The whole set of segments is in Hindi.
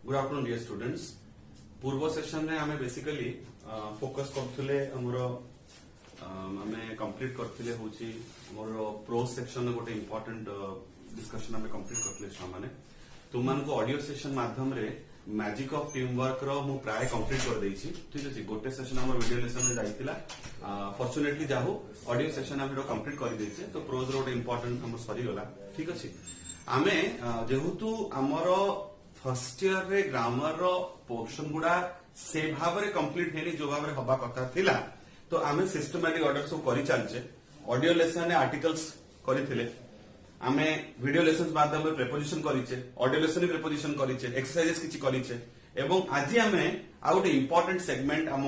Good afternoon dear students. पूर्व सेशन में आमे बेसिकली फोकस करथुले हमर आमे कंप्लीट करथिले होची हमर प्रो सेक्शन में गोटे इंपोर्टेंट डिस्कशन आमे कंप्लीट करथिले छा माने तुमन को ऑडियो सेशन माध्यम रे मैजिक ऑफ टीम वर्क रो मु प्राय कंप्लीट कर देछि। ठीक अछि, गोटे सेशन हमर वीडियो लेसन में जाइतिला। फॉर्चूनेटली जाहु ऑडियो सेशन आमे कंप्लीट कर देछि तो प्रोज रो इंपोर्टेंट हमर सरी गला। ठीक अछि, आमे जेहुतु हमर फर्स्ट ईयर रे ग्रामर रो पोर्शन गुडा से भाव रे कंप्लीट हेनी जो भाव रे हबा कथा थिला तो आमे सिस्टमैटिक ऑर्डर सब करि चलचे। ऑडियो लेसन आर्टिकल्स करिथिले, आमे वीडियो लेसन माध्यम में प्रेपोजिशन करिचे, ऑडियो लेसन प्रेपोजिशन करिचे, एक्सरसाइजेस किछि करिचे एवं आज आमे आ गोटे इंपोर्टेंट सेगमेंट हम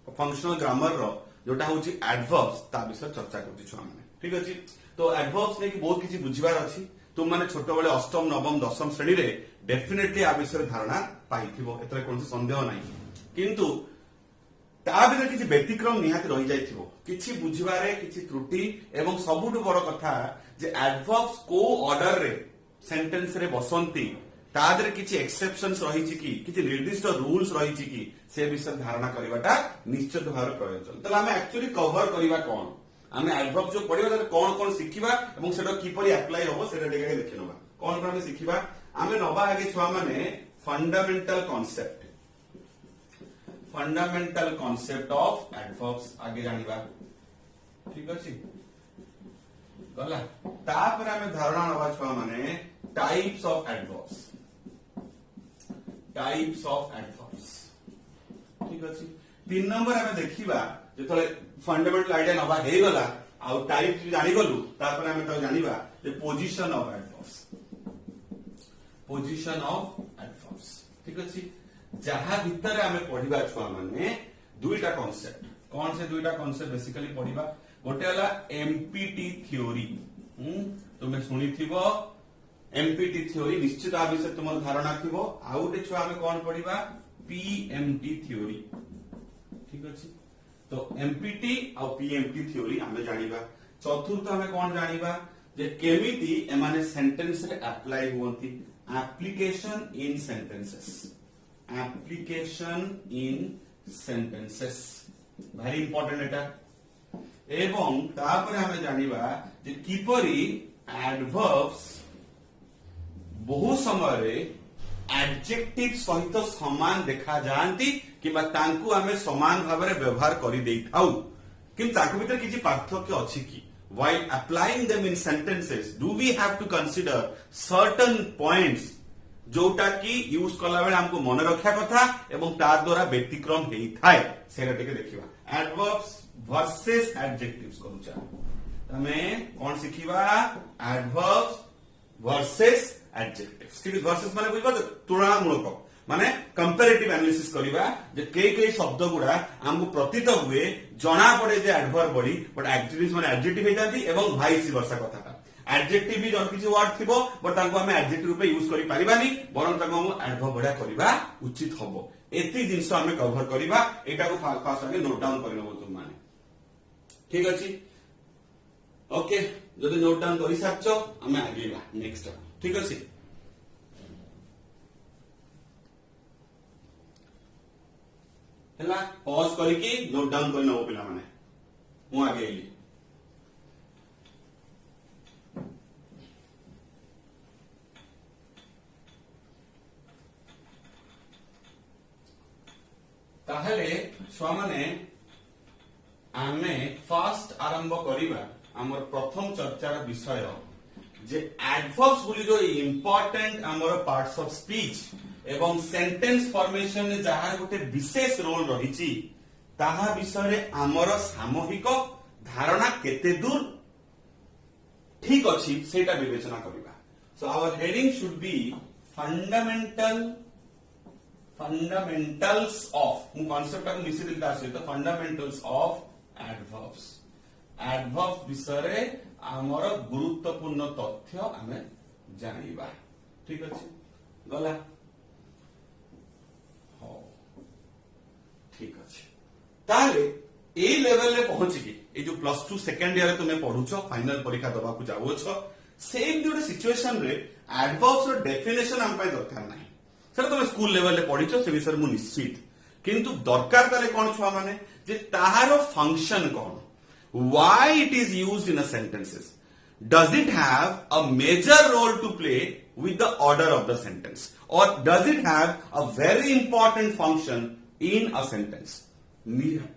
फंक्शनल ग्रामर रो जोटा होची एडवर्ब्स ता विषय चर्चा करछि छु आमे। ठीक अछि, तो एडवर्ब्स ने कि बहुत किछि बुझिबार अछि। तुम माने छोट बेले अष्टम नवम दशम श्रेणी रे डेफिनेटली आ विषय धारणा पाइथिबो, एतरे कोनसी संदेह नाही। किंतु ता बिना किछि व्यतिक्रम निहाती रहि जाइथिबो, किछि बुझिबारे किछि त्रुटि एवं सबुठु बड़ कथा जे एडवर्ब्स को ऑर्डर रे सेंटेंस रे बसंती ता देरे किछि एक्सेप्शंस रहिछि कि किछि निर्दिष्ट रूल्स रहिछि कि से विषय धारणा करबाटा निश्चित भाव प्रयोजन। तले हमें एक्चुअली कवर करबा कोन आमे एडवर्ब जो पढिबा त कोन कोन सिखिबा एवं सेटा किपरि अप्लाई होबो सेटा डेगा देखिनबा। कोन कोन हमें सिखिबा आमे नबा आगे छुआ माने फंडामेंटल कॉन्सेप्ट ऑफ एडवर्ब्स आगे जानिबा। ठीक अछि, गला तापर हमें धारणा नबा छुआ माने टाइप्स ऑफ एडवर्ब्स। ठीक अछि, 3 नंबर हमें देखिबा जेतले फंडामेंटल आइडिया नबा हे गला आ टाइप जानि गलु तापर हमें तो जानिबा जे पोजीशन ऑफ एडवर्ब्स। ठीक अछि, जहा भीतर हमें पढिबा छुआ माने दुईटा कांसेप्ट। कौन से दुईटा कांसेप्ट बेसिकली पढिबा? गोटे हला एमपीटी थ्योरी। तुमे सुनिथिबो एमपीटी थ्योरी, निश्चित आ विषय तुम धारणा थिबो। आ गोटे छुआ हमें कोन पढिबा? PMT theory. ठीक अछि, तो एमपीटी और पीएमटी थ्योरी हमें जानिबा। चतुर्थ हमें कौन जानिबा जे केमिति एमाने सेंटेंस रे अप्लाई होंती, application in sentences very important एटा। एवं तापर हमें जानिबा जे किपरि एडवर्ब्स बहु समय रे एडजेक्टिव सहित समान देखा जाती किबा तांकु हमें समान भाव में व्यवहार करि देइथाउ, किंतु ताकु भीतर किछि पार्थक्य अछि कि while applying them in sentences do we have to consider certain points जोटा कि यूज कला बेले हमको मन रखा कथा एवं तार द्वारा व्यतिक्रम हेई थाए सेरा टिके देखिबा। एडवर्ब्स वर्सेस एडजेक्टिव्स करूचा तमे कोन सिखिबा? Adverbs versus adjectives. ठीक, वर्सेस माने बुझबा तुलनामूलक माने कंपैरेटिव एनालिसिस करिबा जे कई शब्द गुडा हमको प्रतीत हुए जना पड़े जे एडवर्ब बडी बट एडजेक्टिव्स माने एडजेक्टिव हेतांती एवं वाइस वर्सा कथाटा। एडजेक्टिव भी जन किछि वर्ड थिबो बट तांको हमें एडजेक्टिव रूपे यूज करि परिबानी, बरन तांको हम एडवर्ब बडा करिबा उचित हबो। एति जिंस हमें कवर करिबा, एटा को फास्ट आगे नोट डाउन करिनबो तुम माने। ठीक अछि, ओके, जदि नोट डाउन करि साचो हमें आगेबा नेक्स्ट। ठीक अछि, हैला पॉज करिकि नोट डाउन करनबो पिला माने। मु आगे एली ताहले छुआ माने आमे फास्ट आरंभ करिबा हमर प्रथम चर्चार विषय जे एडवर्ब्स बोली जो इंपोर्टेंट हमर पार्ट्स ऑफ स्पीच एवं सेंटेंस फॉर्मेशन ने जहार गोटे विशेष रोल रहिछि ताहा विषय रे हमर सामूहिक धारणा केते दूर ठीक अछि सेटा विवेचना करिबा। So our heading should be fundamentals of मु कांसेप्ट को मिसी दिलता से तो फंडामेंटल्स ऑफ एडवर्ब्स। एडवर्ब्स विषय रे हमर गुरुत्वपूर्ण तथ्य हमें जानिबा। ठीक अछि, गला ठीक अछि। ताले ए लेवल रे पहुंची कि ए जो +2 सेकंड ईयर तुमे पढुछो फाइनल परीक्षा दबा को जावछो सेम जो सिचुएशन रे एडवर्ब्स रो डेफिनेशन हम पाए दरकार नाही। सेटा तुम स्कूल लेवल रे पढ़िछो से विषय मु निश्चित किंतु दरकार ताले कोन छुआ माने जे ताहारो फंक्शन कोन why it is used in a sentences does it have a major role to play with the order of the sentence or does it have a very important function in a sentence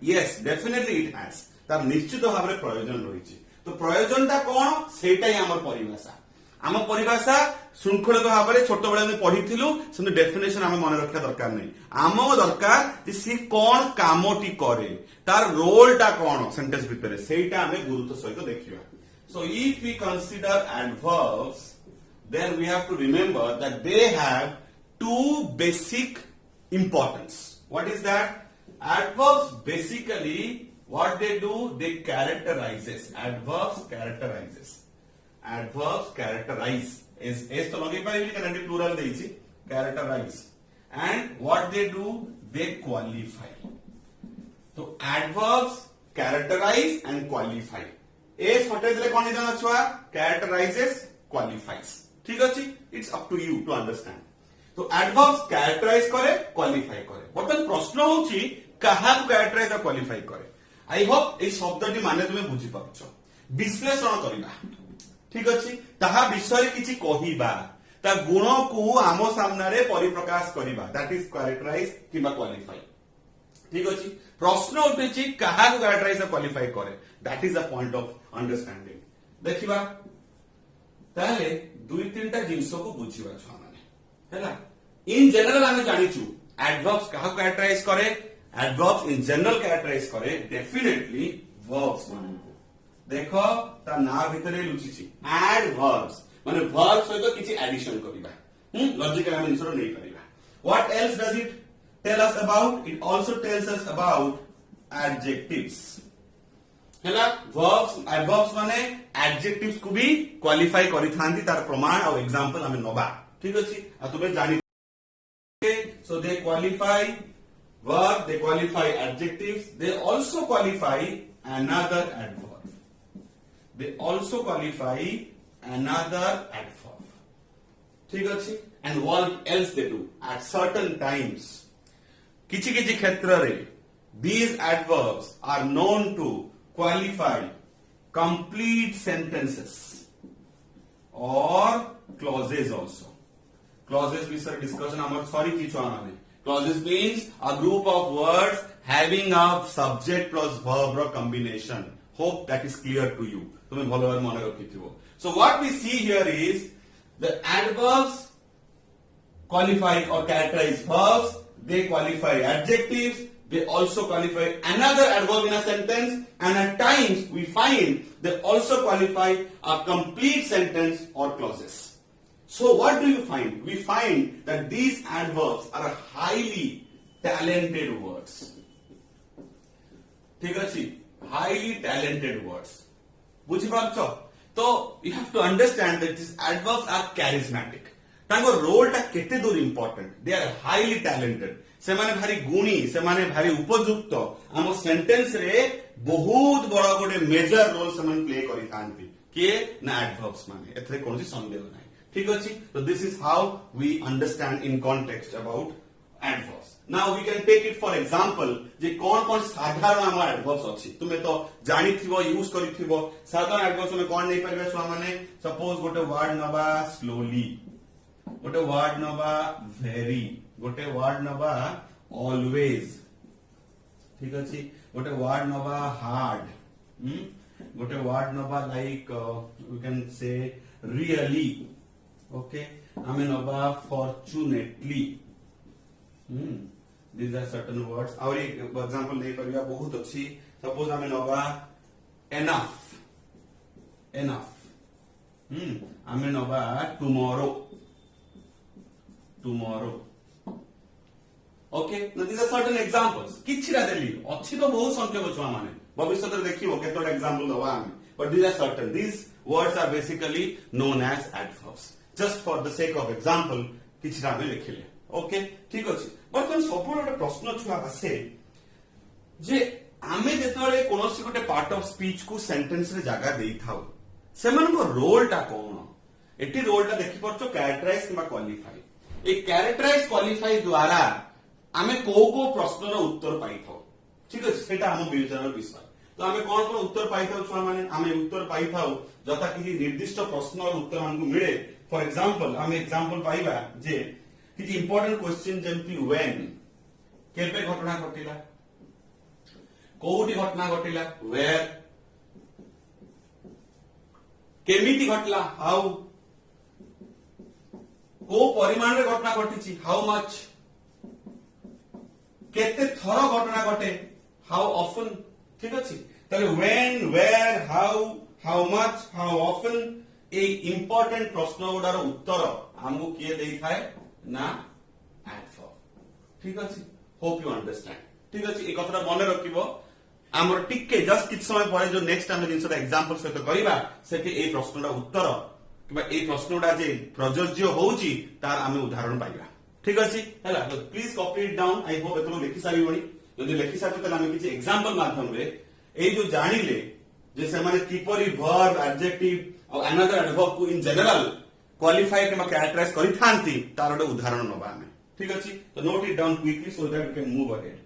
yes definitely it has तार निश्चित भाव में प्रयोजन रही तो प्रयोजनटा कौन सेटा ही आम परिभाषा आम परिभाषा श्रृंखलित भाव में छोट बेले पढ़ी से डेफिनेशन आम मन रखा दरकार नहीं आम दरकार सी कौन कामटी करे तार रोलटा कौन सेंटेंस भितर सेटा आम गुरुत्व सहित देखा so if we consider adverbs then we have to remember that they have to basic importance what is that adverbs basically what they do they characterises adverbs characterises adverbs characterize is तो लगे पारे कारण प्लूरल देइछि characterize and what they do they qualify तो adverbs characterize and qualify ए हटे देले कोन जाना छुआ characterizes qualifies ठीक अछि it's up to you to understand तो adverbs characterize करे qualify करे बर्तन प्रश्न होछि कहा characterize और qualify करे आई होप ए शब्दटी माने तुमे बुझी पाछो विश्लेषण करिबा ठीक अच्छी ताहा विषय किछि कहिबा ता गुण को आम सामने परिप्रकाश करिबा दैट इज कैरेक्टराइज किबा क्वालिफाई ठीक अच्छी प्रश्न उठेछि कहा को कैरेक्टराइज और क्वालिफाई करे that is a point of understanding देखिबा ताले दुई तीनटा जिंस को बुझिबा छ माने हैला इन जनरल आमे जानिछु एडवर्ब्स कहा को कैरेक्टराइज करे एडवर्ब्स इन जनरल कैरेक्टराइज करे डेफिनेटली वर्ब्स माने देखो ता ना भितरे लुचिछि एडवर्ब्स माने वर्ब सहित किछि एडिशन करिबा लॉजिकल हम आंसर नहीं करिबा what else does it tell us about it also tells us about adjectives हैला वर्ब्स एडवर्ब्स माने एडजेक्टिव्स को भी क्वालिफाई करि थांती तार प्रमाण और एग्जांपल हमें नबा ठीक अछि आ तुमे जानि so they qualify verb they qualify adjectives they also qualify another adverb they also qualify another adverb ठीक अछि and what else they do at certain times किछि किछि क्षेत्र रे these adverbs are known to qualify complete sentences or clauses also clauses विषय डिस्कशन हमर सॉरी कि छुआ माने clauses means a group of words having a subject plus verb or combination hope that is clear to you तुम्हें भलो भाव मन रखिथिबो so what we see here is the adverbs qualify or characterize verbs they qualify adjectives they also qualify another adverb in a sentence and at times we find they also qualify a complete sentence or clauses so what do you find we find that these adverbs are highly talented words ठीक अछि highly talented words बुझी पाछो तो you have to understand that these adverbs are charismatic तांको रोल टा केते दूर important they are highly talented से माने भारी गुणी से माने भारी उपयुक्त हम सेंटेंस रे बहुत बड़ा गोटे मेजर रोल से माने प्ले करि थांती के ना एडवर्ब्स माने एथरे कोनसी संदेह नाही ठीक अछि तो this is how we understand in context about adverbs now we can take it for example जे कोन साधारण हम एडवर्ब्स अछि तुमे तो जानिथिबो यूज करिथिबो साधारण एडवर्ब्स में कोन नै परबे सो माने सपोज गोटे वर्ड नबा स्लोली गोटे वर्ड नबा वेरी गोटे वर्ड नबा ऑलवेज ठीक अछि गोटे वर्ड नबा हार्ड गोटे वर्ड नबा like we can say really okay आमे नबा fortunately these are certain words और एक एग्जांपल दे परिया बहुत अच्छी सपोज आमे नबा enough आमे नबा tomorrow okay now these are certain examples किछिरा देली अच्छी तो बहुत संख्यक छुआ माने भविष्य रे देखिबो केतोटा एग्जांपल दवा आमे but these are certain these words are basically known as adverbs just for the sake of example किछिरा में लिखिले ओके ठीक अछि बर्तन सब गोटे प्रश्न छुआ आसे जे आमे जेतरे कोनोसी गोटे पार्ट ऑफ स्पीच को सेंटेंस रे जगह देई थाउ सेमान को रोल टा कोन एटी रोल टा देखि परछो कैरेक्टराइज किबा क्वालिफाई ए कैरेक्टराइज क्वालिफाई द्वारा आमे को प्रश्नर उत्तर पाई थाओ ठीक अछि सेटा हम विवेचनार विषय तो आमे कोन उत्तर पाई थाओ छुआ माने आमे उत्तर पाई थाओ जता कि निर्दिष्ट प्रश्नर उत्तर हमको मिले फॉर एग्जांपल आमे एग्जांपल पाइबा जे कि इंपोर्टेंट क्वेश्चन जेमति व्हेन केबे घटना घटिला कोउटी घटना घटिला वेयर केमिति घटला हाउ को परिमाण रे घटना घटिछि हाउ मच केते थर घटना घटे हाउ ऑफन ठीक अछि तले when where how much how often a important प्रश्न गुडार उत्तर हमको किए देई थाए ना एडवर्ब ठीक अछि होप यू अंडरस्टैंड ठीक अछि ए कथरा मने रखिबो हमर टिके जस्ट किछ समय परे जो नेक्स्ट हम जिनसटा एग्जांपल सहित करिबा सेठी ए प्रश्नटा उत्तर किबा ए प्रश्नटा जे प्रयोज्य होउची तार आमे उदाहरण पाइबा ठीक अछि हैला तो please copy it down I hope एतरो लिखि सारिबोनी जदि लिखि सारतो तले आमे किछ एग्जांपल माध्यम रे ए जो जानिले जे से माने किपरि वर्ब एडजेक्टिव और अनदर एडवर्ब को इन जनरल क्वालिफाई किबा कैरेक्टराइज करि थांती तार एक उदाहरण नबा आमे ठीक अछि तो note it down quickly so that we can move ahead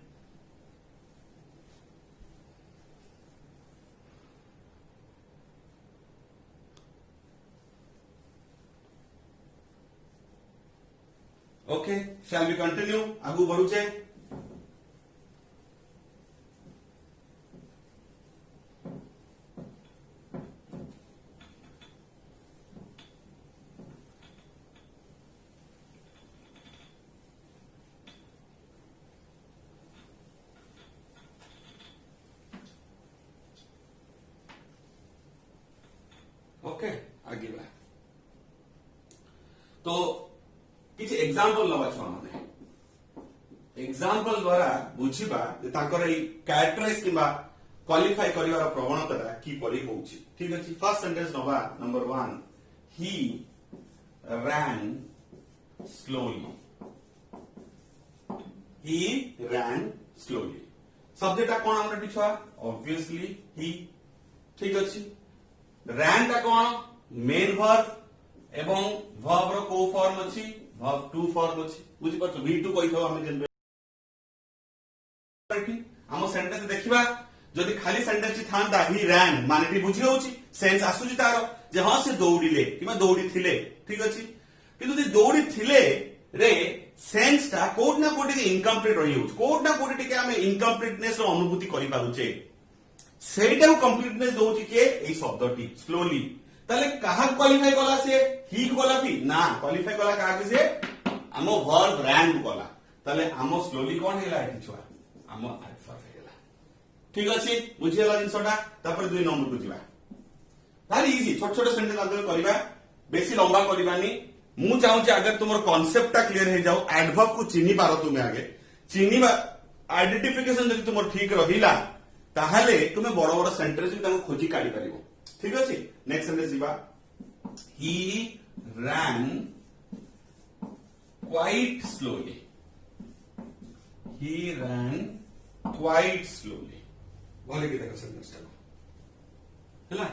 Okay, shall we continue? आगू बढ़ुचे ओके आगे बा तो किसी एग्जांपल नवा छुआ माने एग्जांपल द्वारा बुझिबा जे ताकर ए कैरेक्टराइज किबा क्वालिफाई करिवार प्रवणता की परि होउची ठीक अछि फर्स्ट सेंटेंस नवा number 1 he ran slowly he ran slowly subject कोन हमर छुआ ऑब्वियसली ही ठीक अछि ran ता कोन मेन वर्ब एवं वर्ब रो को फॉर्म अछि वर्ब टू फॉर्म अछि बुझि परछ v2 कहि थौ हम जेन हम सेंटेंस देखिबा जदि खाली सेंटेंस थांदा ही रैन माने भी बुझि होउची सेंस आसुची तार जे हां से दौड़िले किबा दौड़ी थिले ठीक अछि किंतु जे दौड़ी थिले रे सेंस ता कोड ना कोड के इनकम्प्लीट रहि होउची कोड ना कोड के हम इनकम्प्लीटनेस रो अनुभूति करि पारुचे सेटा कंप्लीटनेस दोउची के एई शब्दटी स्लोली ताले कहा क्वालिफाई कला से ही कला भी ना क्वालिफाई कला कहा से हमो वर्ब रैन कला ताले हमो स्लोली कोन हेला एठी छुआ हमो एडवर्ब हेला ठीक अछि बुझियला जिंसटा तापर 2 नंबर बुझिबा भारी इजी छोट छोट सेंटेंस आदर करबा बेसी लंबा करबानी मु चाहू जे अगर तुमर कांसेप्टटा क्लियर हे जाओ एडवर्ब को चिन्हि पारो तुमे आगे चिन्हिबा आइडेंटिफिकेशन जदि तुमर ठीक रहिला ताहाले तुमे बड़ बड़ सेंटेंस भी ताको खोजी काढी परिबो ठीक अछि नेक्स्ट सेंटेंस जीवा ही ran quite slowly he ran quite slowly बोले कि देखो सेंटेंस टा हैला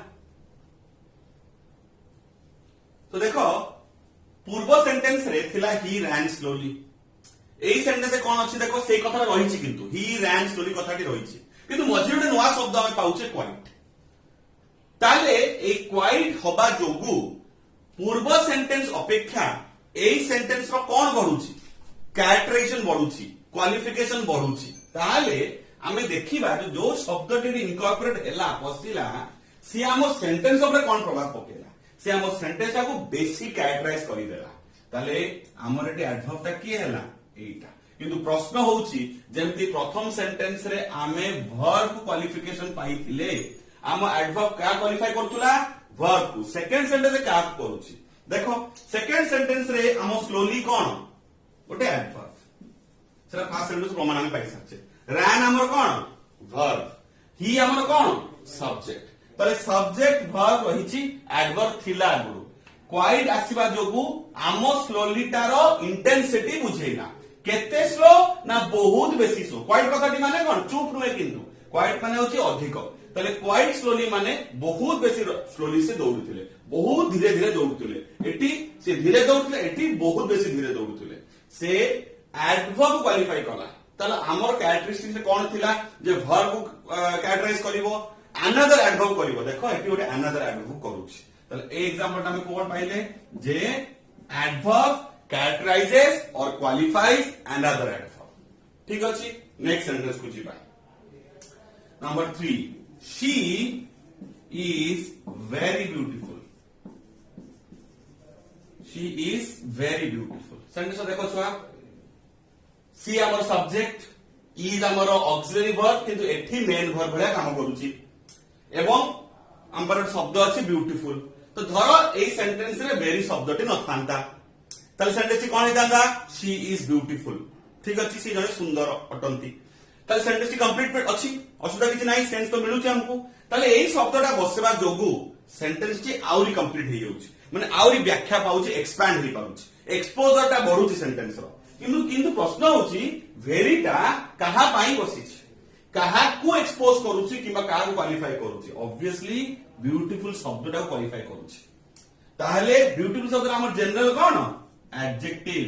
तो देखो पूर्व सेंटेंस रे थिला ही ran slowly एई सेंटेंस रे कोन अछि देखो सेई कथा रहिछि किंतु ही ran slowly कथाटी रहिछि किंतु मझिरे गोटे नवा शब्द हम पाउचे क्वाइट ताले ए क्वाइट हबा जोगु पूर्व सेंटेंस अपेक्षा एई सेंटेंस रो कोन बढ़ुछि कैरेक्टराइजेशन बढ़ुछि क्वालिफिकेशन बढ़ुछि ताले हमें देखिबा जो शब्दटी इनकॉर्पोरेट हैला पसिला सी हमो सेंटेंस ऊपर कोन प्रभाव पकेला सी हमो सेंटेंस को बेसिक कैरेक्टराइज करि देला ताले हमर एटी एडवर्ब ता की हैला एटा किंतु प्रश्न होउछि जेमति प्रथम सेंटेंस रे आमे वर्ब क्वालिफिकेशन पाइथिले हम एडवर्ब का क्वालिफाई करतुला वर्ब को सेकंड सेंटेंस रे का करूछि देखो सेकंड सेंटेंस रे हम स्लोली कोन गोटे एडवर्ब सेरा फर्स्ट सेंटेंस प्रमाण हम पाइ सकछे रैन हमर कोन वर्ब ही हमर कोन सब्जेक्ट तले सब्जेक्ट वर्ब रहिछि एडवर्ब थिला गुरु क्वाइट आसीबा जोगु आमो स्लोली तारो इंटेंसिटी बुझेला केते स्लो ना बहुत बेसी स्लो क्वाइट कथाटी माने कोन चुप नुहे किंतु क्वाइट माने होछि अधिक तले क्वाइट स्लोली माने बहुत बेसी स्लोली से दौड़ुथिले बहुत धीरे धीरे दौड़ुथिले एटी से धीरे दौड़ुथिले एटी बहुत बेसी धीरे दौड़ुथिले से एडवर्ब क्वालिफाई कला ताले हमर कैरेक्टरिस्टिक्स कोन थिला जे वर्ब को कैरेक्टराइज करिवो अनदर एडवर्ब करिवो देखो एटी गोटे अनदर एडवर्ब करूछि ताले ए एग्जांपल हम कोन पाइले जे एडवर्ब कैरेक्टराइजेस और क्वालिफाइज अनदर एडवर्ब ठीक अछि नेक्स्ट सेंटेंस को जीवा number 3 she is very beautiful she is very beautiful sentence देखो छुआ सी आमर सब्जेक्ट इज आमर ऑक्सिलरी वर्ब किंतु एठी मेन वर्ब भलिया काम करूची एवं आमर शब्द अछि ब्यूटीफुल तो धर एई सेंटेंस रे वेरी शब्दटी न थांता ताले सेंटेंस कोन हितांता शी इज ब्यूटीफुल ठीक अछि सी जने सुंदर अटंती ताले सेंटेंस कंप्लीट अछि असुविधा किछि नाही सेंस तो मिलुची हमको ताले एई शब्दटा बसेबा जोगु सेंटेंस टी आउरी कंप्लीट हे जाउची माने आउरी व्याख्या पाउची एक्सपैंड हे पाउची एक्सपोजर टा बढ़ुची सेंटेंस रो किंतु प्रश्न होची वेरीटा कहा पाई बसिछि कहा को एक्सपोज करूची किबा कहा को क्वालिफाई करूची ऑब्वियसली ब्यूटीफुल शब्दटा को क्वालिफाई करूची ताहले ब्यूटीफुल शब्द हमर जनरल कोन एडजेक्टिव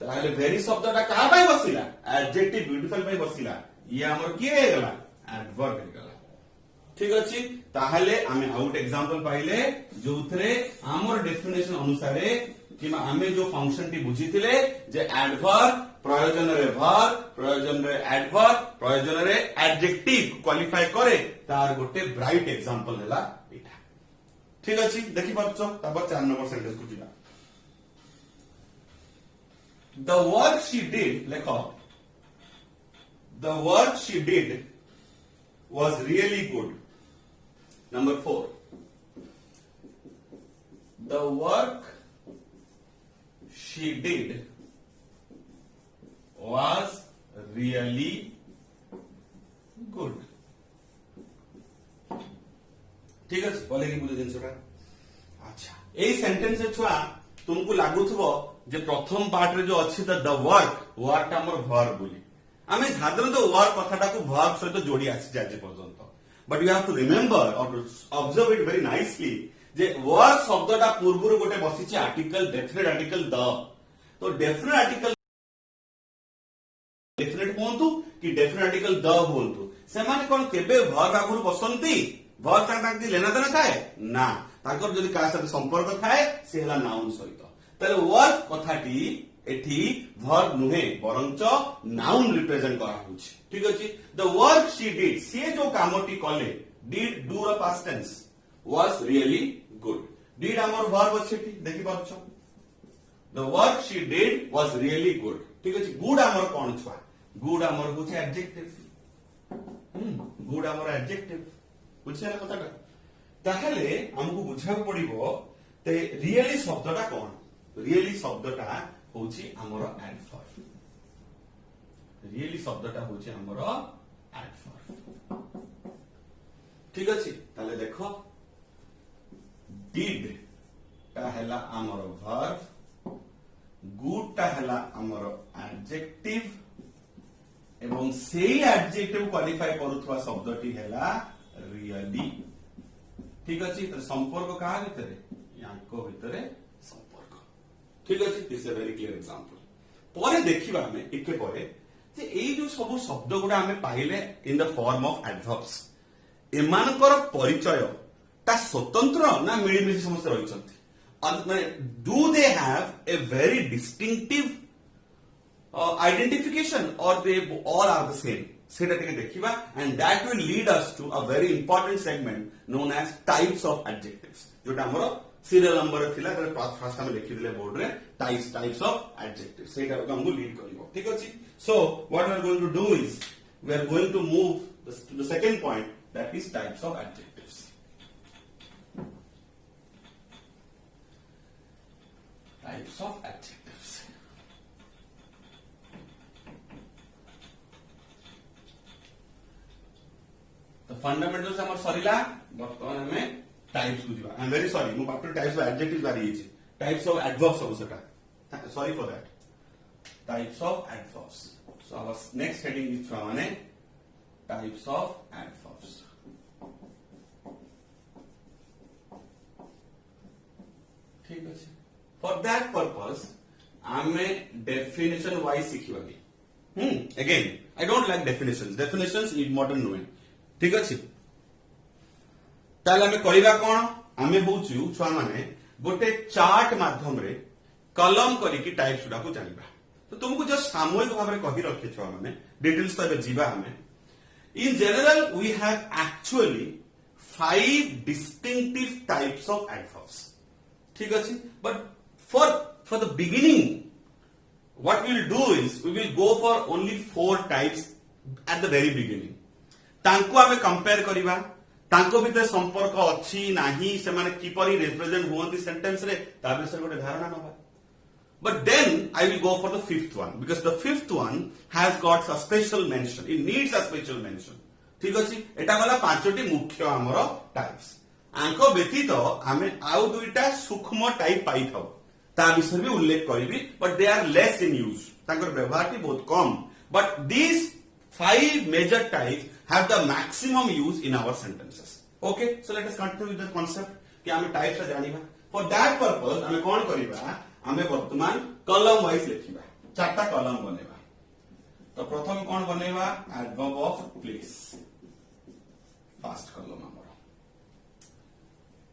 ताहले वेरी शब्दटा कहा पाई बसिला एडजेक्टिव ब्यूटीफुल पाई बसिला ये हमर की हे गला एडवर्ब हे गला ठीक अछि ताहले आमे आउट एग्जांपल पाइले जोथरे हमर डेफिनेशन अनुसारे किमा आमे जो फंक्शन टी बुझिथिले जे एडवर्ब प्रयोजन रे वर्ब प्रयोजन रे एडवर्ब प्रयोजन रे एडजेक्टिव क्वालिफाई करे तार गोटे ब्राइट एग्जांपल हैला एटा ठीक अछि देखि पाछो तबर 4 नंबर सेंटेंस को जिला द वर्क शी डिड लेखो the work she did was really good number 4 the work she did was really good ठीक है बोले कि बुझे जिनसटा अच्छा ए सेंटेंस रे छुआ तुमको लागुथबो जे प्रथम पार्ट रे जो अछि द वर्क हमर वर्ब बोली आमे साधारणतः वर्ब कथाटा को वर्ब सहित जोड़ी आसी जाजे पर्यंत but you have to remember or observe it very nicely जे वर्ब शब्दटा पूर्वरु गोटे बसिछि आर्टिकल डेफिनेट आर्टिकल द तो डेफिनेट आर्टिकल डेफिनेट बोलतु कि डेफिनेट आर्टिकल द बोलतु से माने कोन केबे वर्ब आगुरु बसंती वर्ब तांकी लेना देना थाए ना ताकर जदी का साथ संपर्क थाए से हला नाउन सहित तले वर्ब कथाटी एठी वर्ब नुहे बरंच नाउन रिप्रेजेंट करा होछि ठीक अछि द वर्क शी डिड से जो कामटी कले did do the past tense was really good did हमर वर्ब अछि देखि पाछो the work she did was really good ठीक अछि गुड हमर कोन छुआ गुड हमर होछि एडजेक्टिव गुड हमर एडजेक्टिव बुझिया कथाटा ताहले हमकु बुझाक पड़िबो ते रियली शब्दटा कोन रियली शब्दटा होची हमर एडवर्ब रियली शब्दटा होची हमर एडवर्ब ठीक अछि ताले देखो डिड ता हैला हमर वर्ब गुड ता हैला हमर एडजेक्टिव एवं सेही एडजेक्टिव क्वालिफाई करूथवा शब्दटी हैला रियली ठीक अछि त संपर्क का भितरे याको भितरे संपर्क ठीक अछि this a very clear example परे देखिबा हमें टिके परे जे एई जो सब शब्द गुडा हमें पाइले in the form of adverbs एमानकर परिचय ता स्वतंत्र ना मिळमिळी समस्त रहिसंती माने do they have a very distinctive identification or they all are the same सेटा टिके देखिबा and that will lead us to a very important segment known as types of adjectives जोटा हमरो सीरियल नंबर थिला फर्स्ट हम लिखि दिले बोर्ड रे टाइप्स ऑफ एडजेक्टिव सेटा को हमको लीड करिवो ठीक अछि so what we are going to do is we are going to move to the second point that is types of adjectives types of adjectives तो फंडामेंटल्स हमर सरीला वर्तमान हमें टाइप्स बुझिबा आई एम वेरी सॉरी मु पार्ट टाइप्स ऑफ एडजेक्टिव्स बारी हिची टाइप्स ऑफ एडवर्ब्स सब सेटा sorry for that types of adverbs so our next heading is माने टाइप्स ऑफ एडवर्ब्स ठीक अछि फॉर दैट पर्पस आमे डेफिनेशन वाइज शिखिबानी again I don't like definitions important नुहे ठीक अछि ताले आमे करिबा कोन आमे होछु छुआ माने गोटे चार्ट माध्यम रे कलम करिकी टाइप्स गुडा को जानिबा तो तुमको जस्ट सामूहिक भाव में कही रखे छुआ माने डिटेल्स तो जीवा हमें in general we have actually 5 distinctive types of adverbs ठीक अछि but for the beginning what we will do is we will go for only 4 types at the very beginning तांको आमे कंपेयर करिबा तांको भितर संपर्क अछि नाही से माने किपरि रिप्रेजेंट होंती सेंटेंस रे ता विषय गोटे धारणा नबा but then I will go for the 5th one because the 5th one has got a special mention it needs a special mention ठीक अछि एटा गला पांचटी मुख्य हमर टाइप्स आंको व्यतीत आमे आउ दुईटा सूक्ष्म टाइप पाई थाउ ता विषय भी उल्लेख करिबी but they are less in use तांकर व्यवहार भी बहुत कम but these 5 major types have the maximum use in our sentences okay so let us continue with the concept कि आमे टाइप्स जानिबा for that purpose आमे कोन करिबा आमे वर्तमान कॉलम वाइज लिखिबा चारटा कॉलम बनेबा तो प्रथम कोन बनेबा adverb of place first column हमर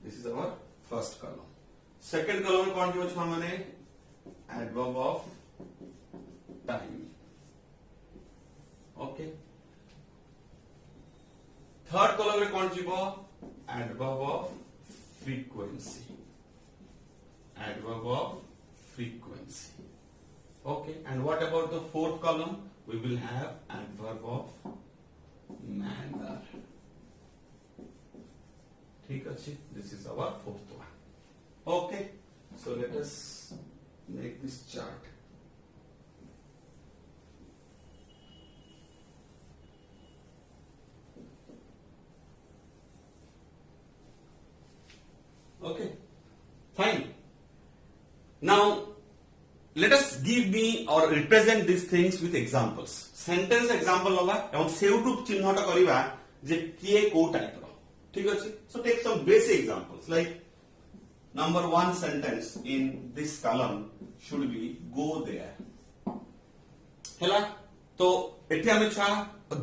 this is our first column second column कोन जो छ माने adverb of time okay third column रे कोन जीवो adverb of frequency adverb of frequency okay and what about the fourth column we will have adverb of manner ठीक अछि this is our fourth one okay so let us make this chart okay fine now let us give me or represent these things with examples sentence example लगा एवं सेउटु चिन्हट करिबा जे किए को टाइप रो ठीक अछि so take some basic examples like number 1 sentence in this column should be go there हैला तो एठी हमें छा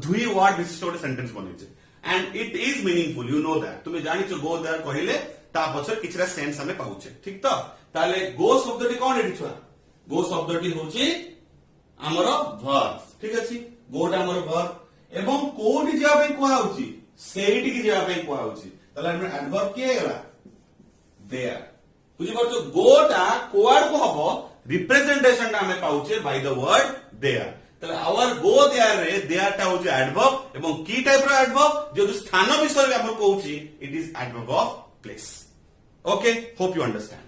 दुई वर्ड विशिष्ट ଗୋଟେ सेंटेंस बनै छै and it is meaningful you know that तुमे जानि छ go there कहिले ता पछर किछरा सेंस हमें पाउछे ठीक तो ताले गो शब्दटी कोन एठी छुआ गो शब्दटी होची हमर वर्ब ठीक अछि गोटा हमर वर्ब एवं कोडी जिया पे कोआ होची सेइटी की जिया पे कोआ होची ताले हम एडवर्ब के गला देयर बुझि परछो गोटा कोआड को हबो रिप्रेजेंटेशन ता हमें पाउछे बाय द वर्ड देयर ताले आवर गो देयर रे देयर ता होची एडवर्ब एवं की टाइप रो एडवर्ब जो स्थान विषय हम कहूची it is adverb of place okay hope you understand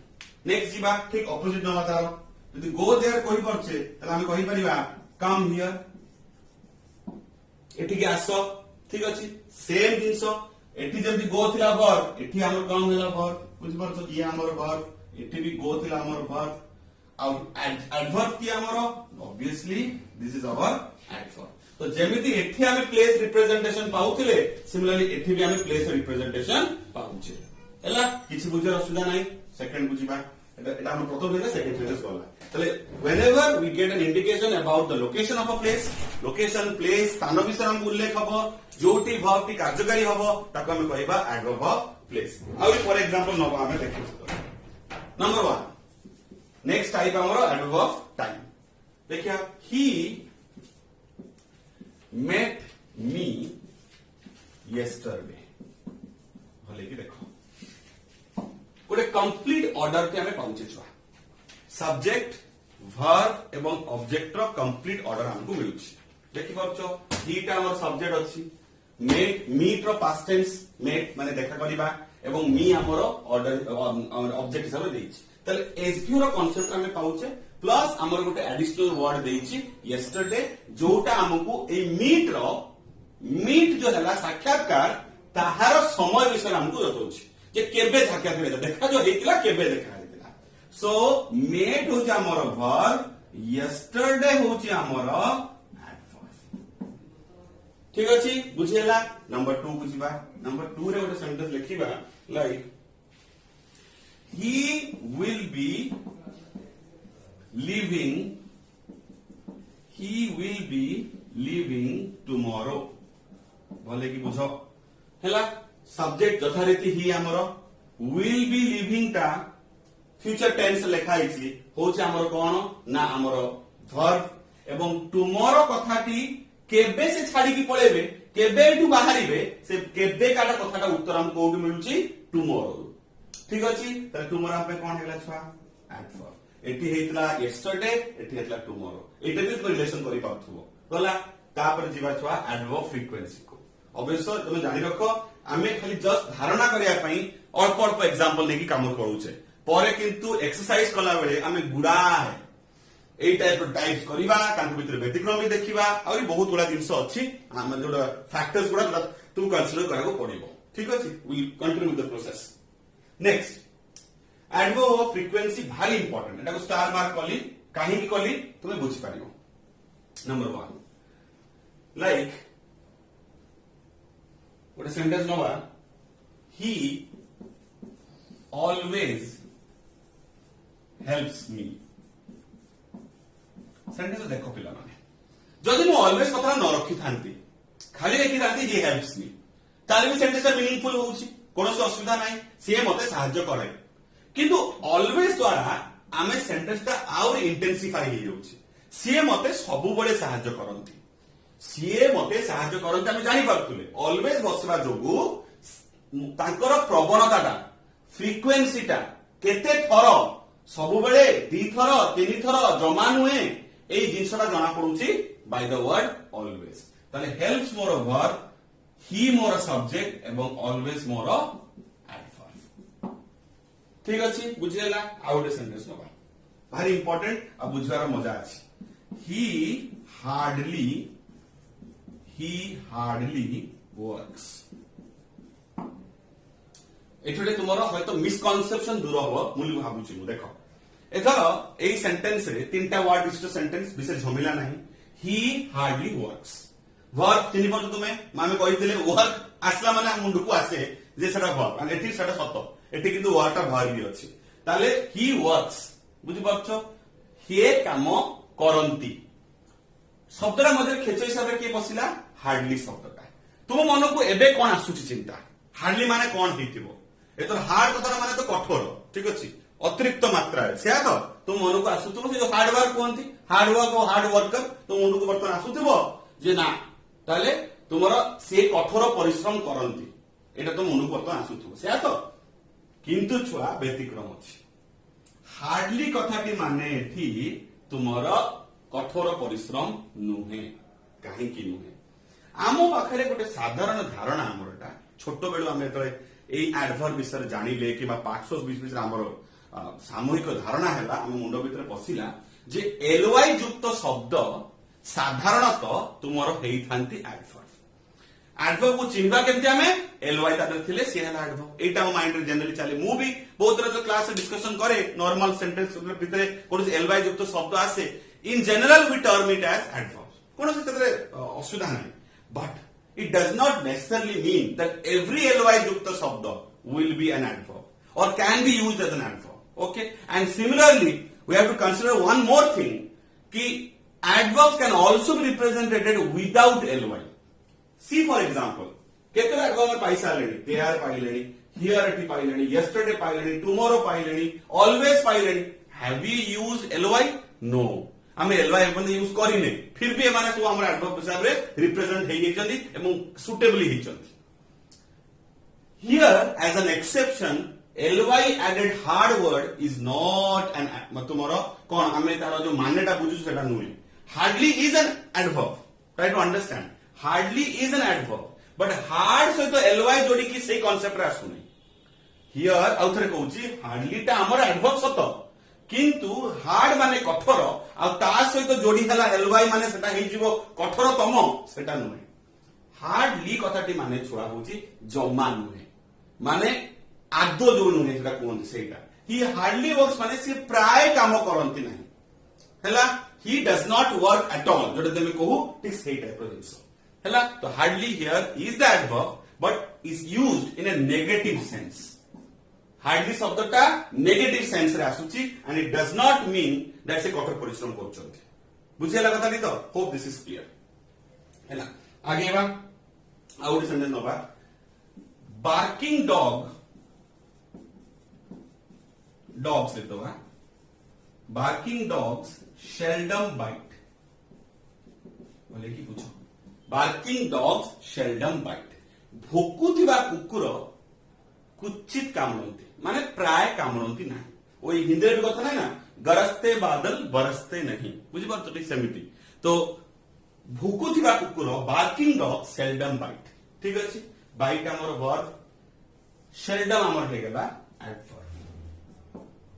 next जीवा ठीक ऑपोजिट न बताओ यदि गो देयर कोइ परछे तले हम कहि परिबा कम हियर एठी के आसो ठीक अछि सेम जिंसो एठी जेमि गो थिला वर्ब एठी हमर कम होला वर्ब बुझ परछो ये हमर वर्ब एठी भी गो थिला हमर वर्ब और एडवर्ब की हमर obviously this is our adverb तो जेमिति एठी हम प्लेस रिप्रेजेंटेशन पाउथिले सिमिलरली एठी भी हम प्लेस रिप्रेजेंटेशन पाउछे एला किछि बुझर असुविधा नाही सेकंड बुझिबा एटा हम प्रथम हेले सेकंड सेंटेंस गला तले whenever we get an indication about the location of a place location place स्थान विषय हम उल्लेख हबो जोटी वर्ब टी कार्यकारी हबो ताको हम कहबा एडवर्ब ऑफ प्लेस आ फॉर एग्जांपल नबा हम देखियो नंबर 1 नेक्स्ट टाइप हमरो एडवर्ब ऑफ टाइम देखिया he met me yesterday भले कि देखो गोटे कंप्लीट ऑर्डर के हमें पहुंचे छुआ सब्जेक्ट वर्ब एवं ऑब्जेक्ट रो कंप्लीट ऑर्डर हमको मिलुछि देखि परछो हीटा हमर सब्जेक्ट अछि मेट मीट रो पास्ट टेंस मेट माने देखा करबा एवं मी हमर ऑर्डर ऑब्जेक्ट हिसाब रे देछि तले एसक्यू रो कांसेप्ट हमें पाउचे प्लस हमर गोटे एडिशनल वर्ड देछि यस्टरडे जोटा हमको ए मीट जो हला साक्षात्कार ताहार समय विषय हमको जतोछि जे केबे साक्षात्कार देखा जो हेतिला केबे देखा हेतिला सो मेट होची हमर वर्ब यस्टरडे होची हमर एडवर्ब ठीक अछि बुझियला नंबर 2 बुझिबा नंबर 2 रे गोटे सेंटेंस लिखिबा like he will be living, he will be living tomorrow। भले कि बुझ हैला सब्जेक्ट यथारीति ही हमर will be living टा फ्यूचर टेंस लेखा आइछि होछि हमर कोन ना हमर वर्ब एवं टुमरो कथाटी केबे से छाडी की पळेबे केबे एठू बाहरिबे से केबे काटा कथाटा उत्तर हम कोउडी मिलुछि टुमरो। ठीक अछि त टुमरो हम पे कोन हेला छुआ एडवर्ब एटी हेतला यस्टरडे एटी हेतला टुमरो एटा भी रिलेशन करि पाथुबो गला तापर जीवा छुआ एडवर्ब फ्रीक्वेंसी को अवश्य तुम जानि रखो आमे खाली जस्ट धारणा करिया पई अल्प अल्प एग्जांपल नेकी काम करूछे परे किंतु एक्सरसाइज कला बेले आमे गुडा है एई टाइप टाइप्स करिबा कांको भितर व्यतिक्रम भी देखिबा और बहुत गुडा जिंस अछि हम जोडा फैक्टर्स गुडा तू कंसीडर करको पड़िबो। ठीक अछि we continue with the process. Next adverb of frequency भारी इंपोर्टेंट एटा को स्टार मार्क कली काहे की कली तुमे बुझि पारिबो। नंबर 1 लाइक गोटे सेंटेंस नवा ही ऑलवेज हेल्प्स मी। सेंटेंस देखो पिला माने जदि मु ऑलवेज कथा न रखी थांती खाली लिखि थांती ही हेल्प्स मी ताले भी सेंटेंस मीनिंगफुल होउची कोनोसी असुविधा नाही से मते सहाय्य करे किंतु ऑलवेज द्वारा आमे सेंटेंस ता और इंटेंसिफाई हे जाउची से मते सबु बळे सहाय्य करंती से मते सहाय्य करंती आमे जानि पारथुले ऑलवेज बसवा जोगु तांकर प्रवणताटा फ्रीक्वेंसीटा केते थरो सबु बळे दी थरो तीन थरो जमा नुहे एई जिंसटा जाना पडुची बाय द वर्ड ऑलवेज ताले हेल्प्स मोर वर्ब ही मोर सब्जेक्ट एवं ऑलवेज मोर एडवर्ब। ठीक अछि बुझियला आउट सेंटेंस नबा भारी इंपोर्टेंट आ बुझवार मजा अछि। ही हार्डली वर्क्स एठोडे तुमरो हयतो मिसकनसेप्शन दूर हो मुली भाबुची मु देखो एथर एई सेंटेंस रे तीनटा वर्ड विशिष्ट सेंटेंस विशेष झमेला नाही ही हार्डली वर्क्स वर्क तिनि पर तुमे मामे कहि दिले वर्क आसला माने मुंडू को आसे जे सेटा वर्क आणि एठी सेटा सत्य एठी किंतु वर्डटा भारी अछि ताले ही वर्क्स बुझि पाछो हे काम करंती शब्दरा मध्ये खेच हिसाब रे के बसिला हार्डली शब्दटा तुम मन को एबे कोन आसुची चिंता हार्डली माने कोन हेतिबो एतो हार्ड कथा माने तो कठोर। ठीक अछि अतिरिक्त मात्रा है से तो तुम मन को आसुथबो से हार्ड वर्क कोनती हार्ड वर्क और हार्ड वर्कर तुम मन को बर्तन आसुथबो जे ना ताले तुमरा से कठोर परिश्रम करंती एटा तो मन को बर्तन आसुथबो से तो किंतु छुआ व्यतिक्रम अछि हार्डली कथाटी माने एठी तुमरा कठोर परिश्रम नुहे काहे कि नुहे आमो पाखरे गोटे साधारण धारणा हमरटा छोटो बेलु हम एतले एई एडवर्ब विषय जानिले कि पाठ्य विषय हमर सामूहिक धारणा हैला हम मुंड भितर पसिला जे एलवाई युक्त शब्द साधारणतः तुमरो हेई थांती एडवर्ब एडवर्ब को चिन्हबा केमति हमें एलवाई तादर थिले से हैला एडवर्ब एटा हम माइंड रे जनरली चले मु भी बहुत तरह क्लास में डिस्कशन करे नॉर्मल सेंटेंस भितर कोन एलवाई युक्त शब्द आसे in general we term it as adverb कोन से तरे असुविधा नाही but it does not necessarily mean that every ly युक्त शब्द will be an adverb or can be used as an adverb। okay and similarly we have to consider one more thing ki adverbs can also be represented without ly। see for example केतला adverb में पैसा लेनी there पाइलेनी here ati पाइलेनी yesterday पाइलेनी tomorrow पाइलेनी always पाइलेनी have we used ly no हमें एलवाई एपन यूज करिने फिर भी एमाने सब हमर एडवर्ब हिसाब रे रिप्रेजेंट हेइ गेचंदी एवं सुटेबली हेचंदी। Here as an exception LY added hard word is not an तुमरो कोन हमें तारो जो मानेटा बुझु सेटा नुए hardly is an adverb try to understand hardly is an adverb but hard सहित एलवाई जोडी की से कांसेप्ट रे आसुनी हियर आउथरे कहूची हार्डली टा हमर एडवर्ब सत किंतु हार्ड माने कठोर आ ता सहित जोडी हला एलवाई माने सेटा हेइ जीवो कठोरतम सेटा नुहे हार्डली कथाटी माने छुआ होची जमा नुहे माने आदो जो नुहे सेटा कोन सेटा ही हार्डली वर्क्स माने से प्राय काम करंती नाही हला he does not work at all जोडे देमे कहू ठीक सेही टाइप रो जिंस हला तो hardly here is the adverb but is used in a negative sense hardly शब्दटा नेगेटिव सेंस रे आसुची and it does not mean that से कठोर परिश्रम करछंती बुझियला कथा नहीं तो होप दिस इज क्लियर हैला आगे बा आउट सेंटेंस नबा बार्किंग डॉग्स लिख दो बार्किंग डॉग्स शेल्डम बाइट बोले कि पूछो बार्किंग डॉग्स शेल्डम बाइट भोकुथिबा कुकुर कुचित कामड़ती माने प्राय कामड़ती ना वो हिंदी रे कथा ना ना गरजते बादल बरसते नहीं बुझिपार ठीक सेमिति तो भोकुथिबा कुकुर बार्किंग डॉग सेल्डम बाइट ठीक अछि बाइट हमर वर्ब शेल्डम हमर हे गेला एडवर्ब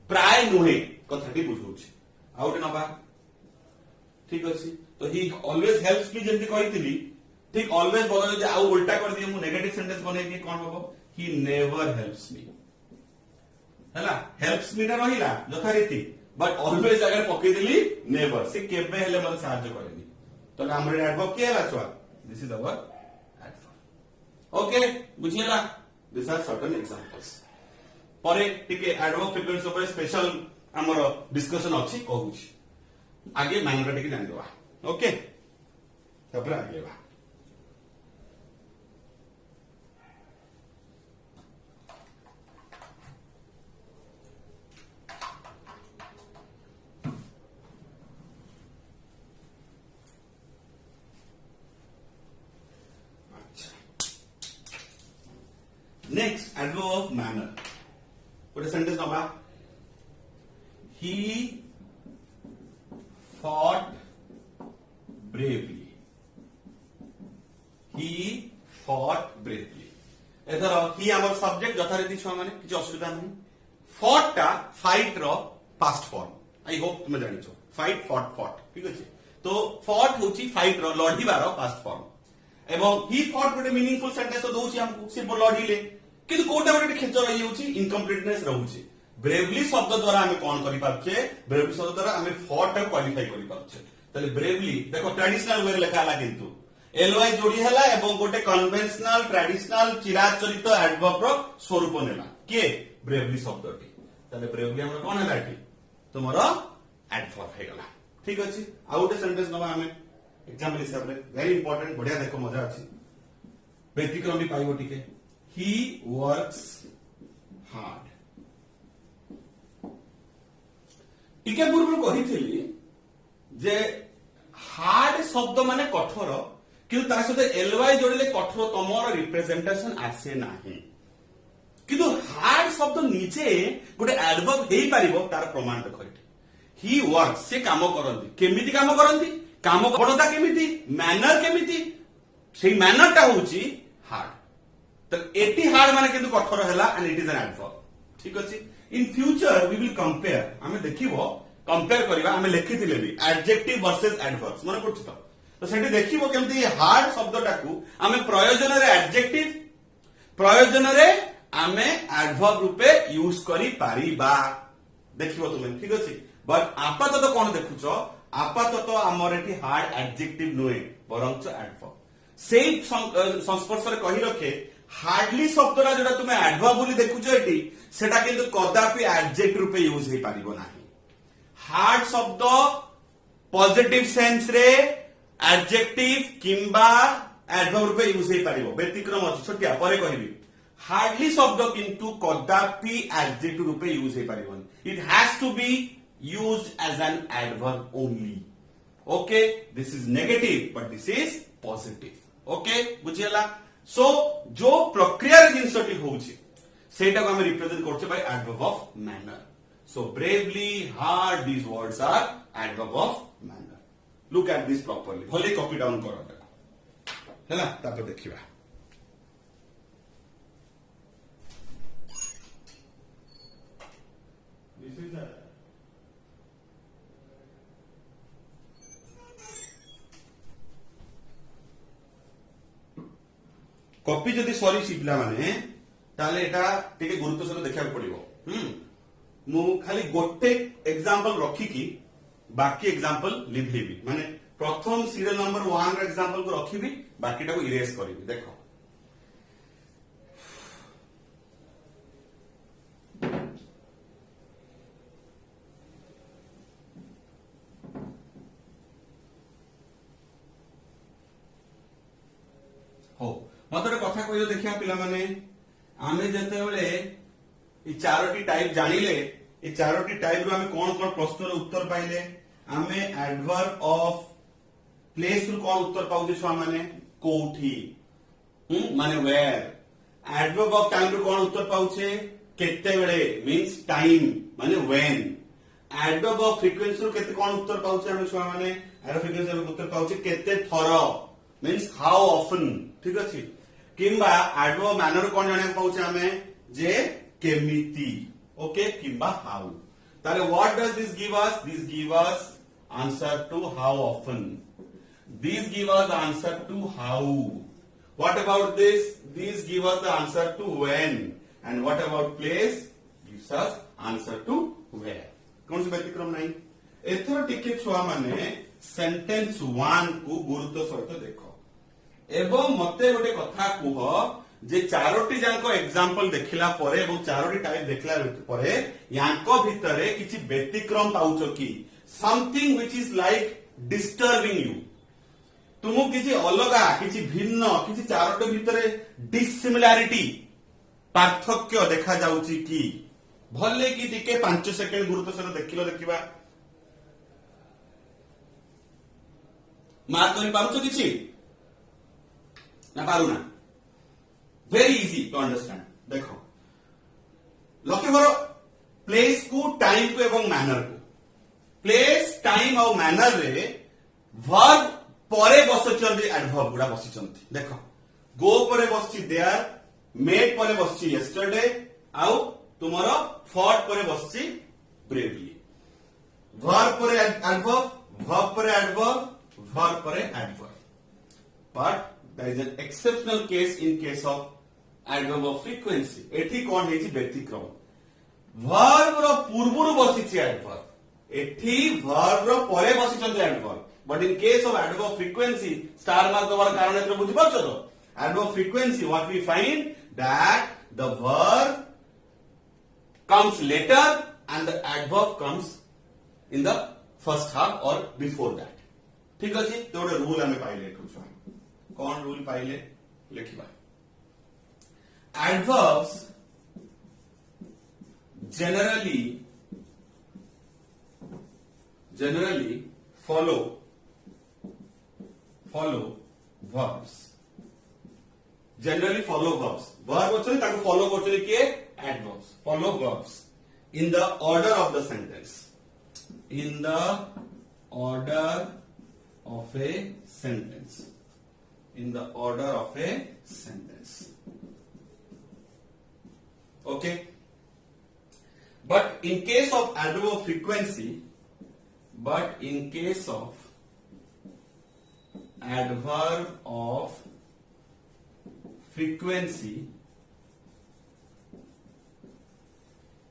प्राय नुहे कथाटी बुझौछि आउटे नबा ठीक अछि तो ही ऑलवेज हेल्प्स मी जेंति कहितली ठीक ऑलवेज बदल जे आउ उल्टा कर दिए मु नेगेटिव सेंटेंस बनै दिए कोन होबो ही नेवर हेल्प्स मी हैला हेल्प्स मी ना रहिला यथारीति बट ऑलवेज अगर पकई दिली नेवर से केबे हेले मन सहाय्य करेनी तो हमर एडवर्ब के हला छुआ this is our adverb okay बुझियला दिस आर सर्टेन एग्जांपल्स परे टिके एडवर्ब फ्रीक्वेंसी ऊपर स्पेशल हमर डिस्कशन अछि कहूछि आगे माइनर टिके जान देबा ओके तपर आगे बा Next, adverb of manner. What is sentence number? He fought bravely. He fought bravely. एथर ही आमर सब्जेक्ट यथारीति छुआ माने किछ असुविधा नहीं फॉट टा फाइट रो पास्ट फॉर्म आई होप तुम जानि छो फाइट फॉट ठीक अछि तो फॉट होची फाइट रो लढिबार पास्ट फॉर्म एवं ही फॉट गोटे मीनिंगफुल सेंटेंस तो दोछि हमकु सिर्फ लढिले किंतु कोटा गोटे खेच रही होची इनकम्प्लीटनेस रहउची ब्रेवली शब्द द्वारा हमें कोन करि पाछे ब्रेवली शब्द द्वारा हमें फॉट को क्वालिफाई करि पाछे तले ब्रेवली देखो ट्रेडिशनल वे लिखा हला किंतु एलवाई जोड़ी हला एवं गोटे कन्वेंशनल ट्रेडिशनल चिराचरित एडवर्ब रो स्वरूप नेला के ब्रेवली शब्दटी तले ब्रेवली हमर कोन हला एठी तुमरो एडवर्ब हे गला ठीक अछि आउटे सेंटेंस नबा हमें एग्जांपल हिसाब रे वेरी इंपोर्टेंट बढ़िया देखो मजा अछि व्यतिक्रम भी पाइबो टिके he works hard टिके पूर्व कहिथिली जे हार्ड शब्द माने कठोर किंतु ता सहित एलवाई जोड़िले कठोर तमर रिप्रेजेंटेशन आसे नाही किंतु हार्ड शब्द निजे गोटे एडवर्ब हेई पारिबो तार प्रमाण देखो ही वर्क्स से काम करंती केमिति काम करता केमिति मैनर केमिति सेही मैनर टा होची हार्ड तो एटी हार्ड माने किंतु कठोर हैला and it is an adverb ठीक अछि in future we will compare हमें देखिबो कंपेयर करबा हमें लिखिथिले भी एडजेक्टिव वर्सेस एडवर्ब्स माने पड़छ तो सेठी देखिबो केमति हार्ड शब्दटाकू हमें प्रयोजन रे एडजेक्टिव प्रयोजन रे हमें एडवर्ब रूपे यूज करि पारिबा देखिबो तुमे ठीक अछि बट आपातत कोन देखुछो आपातत हमर एठी हार्ड एडजेक्टिव नोए बरंच एडवर्ब सेही संस्पर्श रे कहि रखे हार्डली शब्दटा जोटा तुम एडवर्ब बोली देखुछ एटी सेटा किंतु कदापि एडजेक्ट रूपे यूज हे पारिबो नाही हार्ड शब्द पॉजिटिव सेंस रे एडजेक्टिव किंबा एडवर्ब रूपे यूज हे पारिबो व्यतिक्रम अछि छोटिया परे कहिबी हार्डली शब्द किंतु कदापि एडजेक्ट रूपे यूज हे पारिबोनी it has to be used as an adverb only okay this is negative but this is positive okay बुझियला सो जो प्रक्रिया जिनसटी होउची सेटा को हम रिप्रेजेंट करछे by adverb of manner so bravely hard these words are adverb of manner look at this properly भले कॉपी डाउन करो हैला तापर देखिबा दिस इज कॉपी जदि सरी शिपिला माने ताले एटा टिके गुरुत्व सहित देखा पड़िबो मु खाली गोटे एग्जांपल रखी की बाकी एग्जांपल लिखेबी माने प्रथम सीरियल नंबर 1 रे एग्जांपल को रखिबी बाकीटा को इरेज करबी देखो हो मत गोटे कथा कह देखिया पिला माने आमे जेतेबेले ई चारोटी टाइप जानिले ए चारोटी टाइप रो आमे कोन प्रश्न रो उत्तर पाइले आमे एडवर्ब ऑफ प्लेस रो कोन उत्तर पाउजे छुआ माने कोठी माने वेयर एडवर्ब ऑफ टाइम रो कोन उत्तर पाउछे केते बेले मींस टाइम माने व्हेन एडवर्ब ऑफ फ्रीक्वेंसी रो केते कोन उत्तर पाउछे आमे छुआ माने एडवर्ब फ्रीक्वेंसी रो उत्तर पाउछे केते थर मींस हाउ ऑफन ठीक अछि किंबा एडवर्ब मैनर कोन जाने पाउछे आमे जे केमिति ओके किंबा हाउ तारे what does this give us answer to how often this give us answer to how what about this give us the answer to when and what about place gives us answer to where कौन से व्यतिक्रम नहीं एथर टिके छुआ माने सेंटेंस 1 को गुरुत्व सहित देखो एवं मते गोटे कथा कुह जे चारोटी जांको एग्जांपल देखिला परे एवं चारोटी टाइप देखला परे यांको भितरे किछि व्यतिक्रम पाउछो कि something which is like disturbing you तुमु किछि अलगा किछि भिन्न किछि चारोटी भितरे डिसिमिलारिटी पार्थक्य देखा जाउछि कि भले कि टिके 5 सेकंड गुरुत्व सहित देखिबा मार्क करि पाउछो किछि ना पारू ना वेरी इजी टू अंडरस्टैंड देखो लक्ष्य करो प्लेस को टाइम को एवं मैनर को प्लेस टाइम और मैनर रे वर्ब परे बसचंती एडवर्ब गुडा बसचंती देखो गो परे बसची देयर मेड परे बसची यस्टरडे आउ तुमरो फॉट परे बसची ब्रेवली वर्ब परे एडवर्ब वर्ब परे एडवर्ब वर्ब परे adverb but there is an exceptional case in case of adverb of frequency एठी कोन हेची व्यतिक्रम verb रो पूर्वरु बसिछि adverb एठी verb रो परे बसिछन adverb but in case of adverb of frequency star mark दबार कारण एतरे बुझि पाछो तो adverb of frequency what we find that the verb comes later and the adverb comes in the first half or before that ठीक अछि तो गोटे रूल हमें पाइले एठु छ कौन रूल पाइले लिखिबा adverbs generally follow verbs verb अछि ताको फॉलो करछली के adverbs follow verbs in the order of the sentence in the order of a sentence okay but in case of adverb of frequency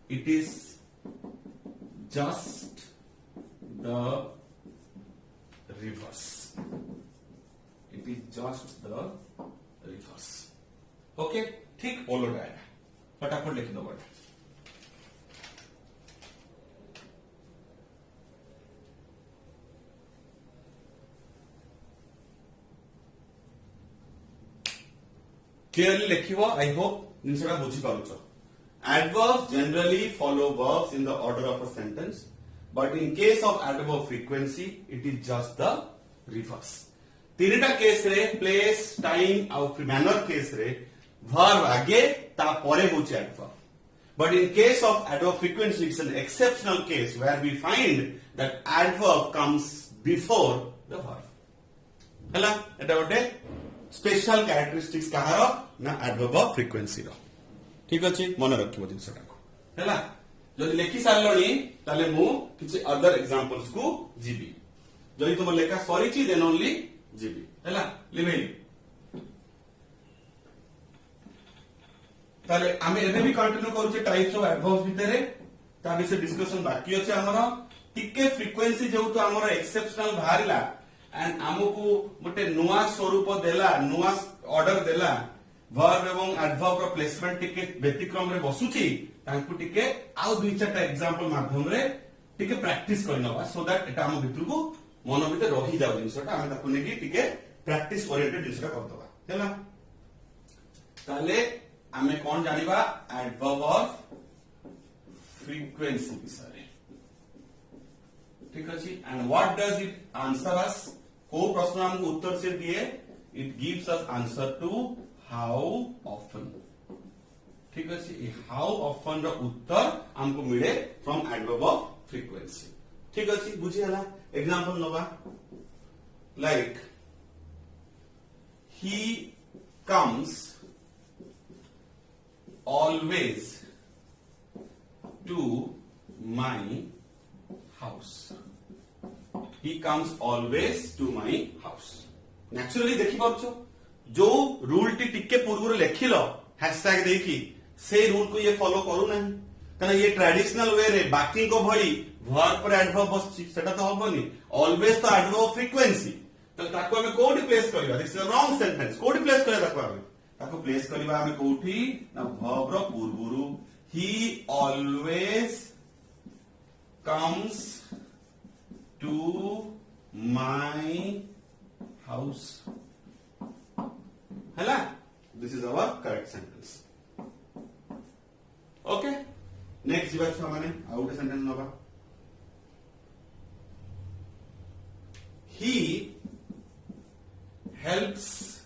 it is just the reverse okay ठीक ओलट आएगा फटाफट लिख दो वर्ड क्लियरली लिखिबो आई होप जिनसटा बुझी पाउछो adverbs generally follow verbs in the order of a sentence but in case of adverb of frequency it is just the reverse तीनटा केस रे प्लेस टाइम और मैनर केस रे वर्ब आगे ता परे होचे adverb but in case of adverb frequency it's an exceptional case where we find that adverb comes before the verb हला एटा गोटे स्पेशल कैरेक्टरिस्टिक्स कहारो ना एडवर्ब ऑफ फ्रीक्वेंसी रो ठीक अछि मन रखिबो जिंसटा को हला जदि लेखि सारलणी ताले मु किछि अदर एग्जांपल्स को जीबी जदि तुम लेखा सरीछि देन ओनली जीबी हैला लिमेली ताले आमे एबे भी कंटिन्यू करूचे टाइप्स ऑफ एडवर्ब्स भितरे ता विषय डिस्कशन बाकी अछि हमरो टिके फ्रीक्वेंसी जेउ तो हमरो एक्सेप्शनल बाहरिला एंड हमकु गोटे नुवा स्वरूप देला नुवा ऑर्डर देला वर्ब एवं एडवर्ब रो प्लेसमेंट टिके व्यतिक्रम रे बसुची तांकु टिके आउ दुई चारटा एग्जांपल माध्यम रे टिके प्रैक्टिस करनवा सो दैट एटा हम भितरु मन भितर रही जाउ जिंसटा हम ताकु नेकी टिके प्रैक्टिस ओरिएंटेड जिंसटा करदवा हैला ताले आमे कौन जानिबा एडवर्ब ऑफ फ्रीक्वेंसी विषय ठीक अछि and what does it answer us को प्रश्न हमको उत्तर से दिए it gives us answer to how often ठीक अछि हाउ ऑफन रो उत्तर हमको मिले फ्रॉम एडवर्ब ऑफ फ्रीक्वेंसी ठीक अछि बुझी हला एग्जांपल नबा like he comes always to my house he comes always to my house naturally देखि पाछो जो रूल टी टिके पूर्व लेखिल हैशटैग देखि से रूल को ये फॉलो करू नहीं कारण ये ट्रेडिशनल वे रे बाकी को भली वर्ब पर एडवर्ब बसची सेटा तो हबनी ऑलवेज तो एडवर्ब फ्रीक्वेंसी तो ताको हमें कोडी प्लेस करबा this is a wrong sentence कोडी प्लेस करे ताको प्लेस करबा हमें कोठी ना वर्ब रो पूर्वरु he always comes to my house हैला this is our correct sentence okay next जीवा छ माने आउट सेंटेंस नबा he helps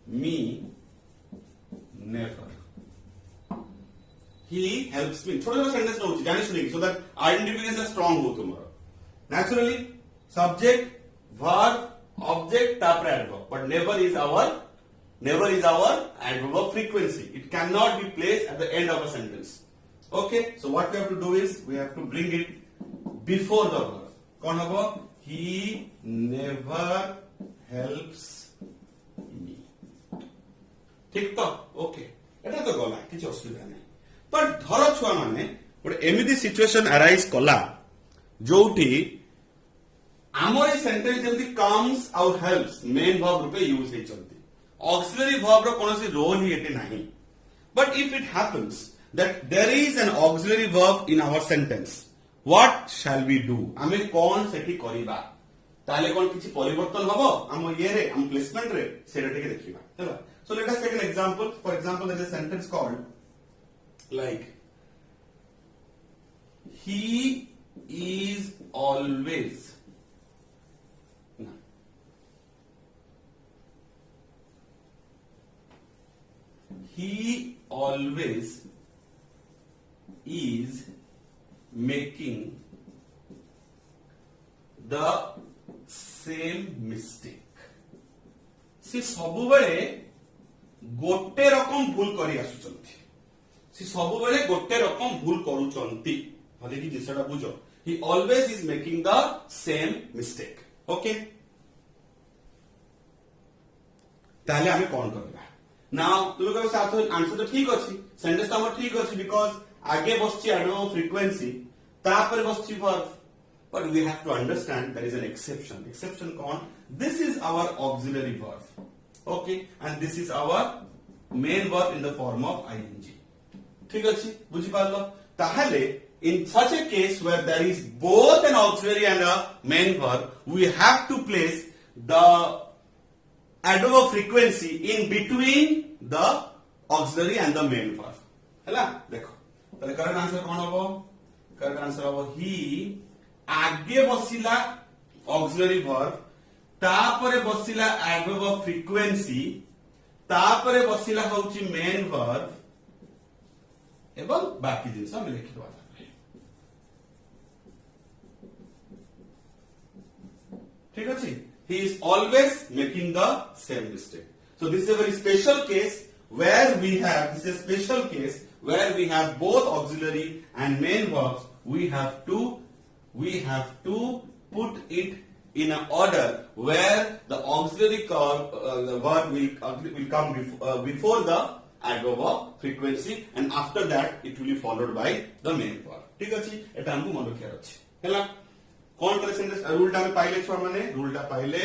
me never he helps me थोड़ा सा सेंटेंस ना हो जाने सुनेगी सो दैट आइडेंटिफिकेशन स्ट्रांग हो तुम्हारा नेचुरली सब्जेक्ट वर्ब ऑब्जेक्ट तापर adverb but never is our adverb of frequency it can not be placed at the end of a sentence okay so what we have to do is we have to bring it before the verb कौन हबो he never helps me ठीक तो ओके एटा तो गला किछ असुविधा नहीं पर धर छुआ माने गोटे एमिति सिचुएशन अराइज कला जोठी आमर सेंटेंस जेमति कम्स और हेल्प्स मेन वर्ब रूपे यूज हेचंती ऑक्सिलरी वर्ब रो कोनोसी रोल ही एटे नाही but if it happens that there is an auxiliary verb in our sentence what shall we do आमे कौन सेठी करिबा ताले कौन किछि परिवर्तन हबो हम ये रे हम प्लेसमेंट रे सेटा टिके देखिबा हैला so let us take an example for example there is a sentence called like he is always he always is making the same mistake से सबुबेले गोटे रकम भूल करी आसुचंती से सबुबेले गोटे रकम भूल करूचंती हले कि जिसटा बुझो he always is making the same mistake okay ताले हमें कौन करबा नाउ तुम कहो साथ आंसर तो ठीक अछि सेंटेंस तो हमर ठीक अछि बिकॉज़ आगे बसची एडवर्ब फ्रीक्वेंसी तापर बसची verb but we have to understand there is an exception कौन this is our auxiliary verb okay and this is our main verb in the form of ing ठीक अछि बुझि पारलो ताहले in such a case where there is both an auxiliary and a main verb we have to place the adverb frequency in between the auxiliary and the main verb हैला देखो ताले करेक्ट आंसर कोन होबो करेक्ट आंसर होबो he आगे बसिला ऑक्सिलरी वर्ब तापरे बसिला एडवर्ब ऑफ फ्रीक्वेंसी तापरे बसिला होची मेन वर्ब एवं बाकी जिंस हम लिखि दवा ठीक अछि he is always making the same mistake so this is a very special case where we have both auxiliary and main verbs we have to put it in an order where the auxiliary the verb will come before the adverb of frequency and after that it will be followed by the main verb ठीक अछि एटा हमहु मन रखिया अछि हैला कोन करे सेंटेंस रूलटा में पाइले छ माने रूलटा पाइले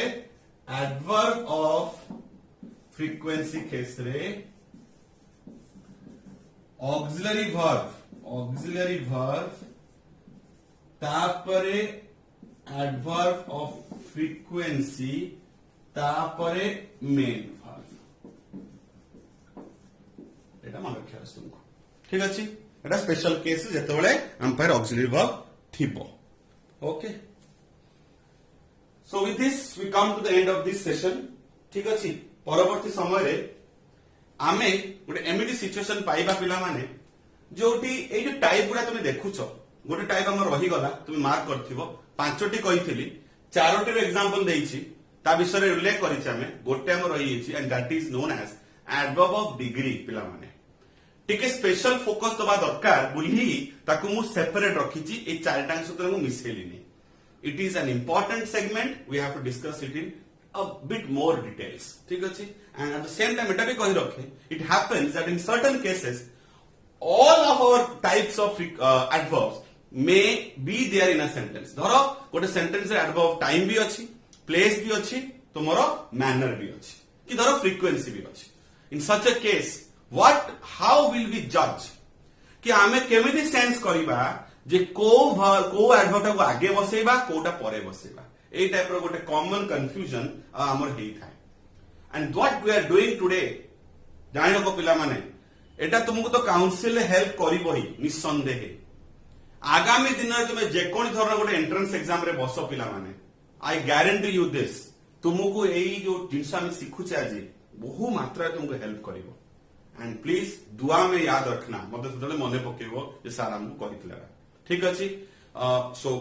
एडवर्ब ऑफ फ्रीक्वेंसी केस रे ऑक्सिलरी वर्ब तापरे एडवर्ब ऑफ फ्रीक्वेंसी तापरे मेन वर्ब एटा मन रखिया अछि तुमको ठीक अछि एटा स्पेशल केस जेतेबेले हम पर ऑक्सिलरी वर्ब थिबो okay so with this we come to the end of this session ठीक अछि परवर्ती समय रे आमे गोटे एमिटी सिचुएशन पाइबा पिला माने जोटी ए जो टाइप गुडा तुम देखुछ गोटे टाइप हमर रही गला तुम मार्क करथिबो पांचटी कहिथिली चारोटी रो एग्जांपल देइछि ता विषय रे उल्लेख करिछि आमे गोटे हमर रही छि and that is known as adverb of degree पिला माने टिके स्पेशल फोकस दबा दरकार बुली ताकू मु सेपरेट रखिछि ए चारटा सूत्र मु miscellany it is an important segment we have to discuss it in a bit more details ठीक अछि and at the same time एटा भी कहि रखे it happens that in certain cases all of our types of adverbs may be there in a sentence धरो गोटे सेंटेंस रे adverb of time भी अछि place भी अछि तमरो manner भी अछि कि धरो frequency भी अछि in such a case how will we judge कि आमे केमिति सेंस करिबा जे को एडवर्ब को आगे बसेबा कोटा परे बसेबा ए टाइप रो गोटे कॉमन कंफ्यूजन हमर हेई थाए and what we are doing today जानो को पिला माने एटा तुमको तो काउंसिल हेल्प करिवो ही निसंदेह आगामी दिन रे तुमे जे कोन धरन गोटे एंट्रेंस एग्जाम रे बसो पिला माने आई गारंटी यू दिस तुमको एई जो जिंस हम सिखुचे आज बहु मात्रा तुमको हेल्प करिवो एंड प्लीज दुआ में याद रखना मते सदले मने पकेबो जे सारा हमको कहितला ठीक अछि सो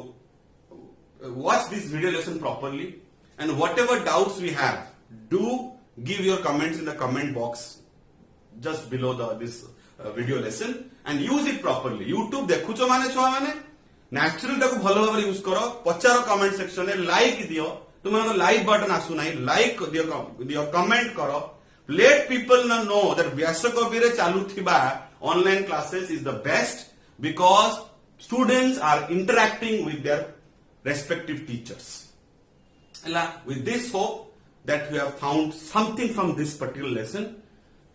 watch this video lesson properly and whatever doubts we have do give your comments in the comment box just below this video lesson and use it properly youtube देखुचो माने छुआ माने नेचुरल ताको भलो भाबरे यूज करो पचारो कमेंट सेक्शन रे लाइक दियो तुमन लाइक बटन आसु नाही लाइक दियो कमेंट करो let people know that व्यासकवि रे चालुथिबा online classes is the best because students are interacting with their respective teachers. With this hope that you have found something from this particular lesson,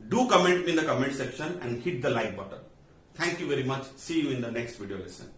do comment in the comment section and hit the like button. Thank you very much. See you in the next video lesson.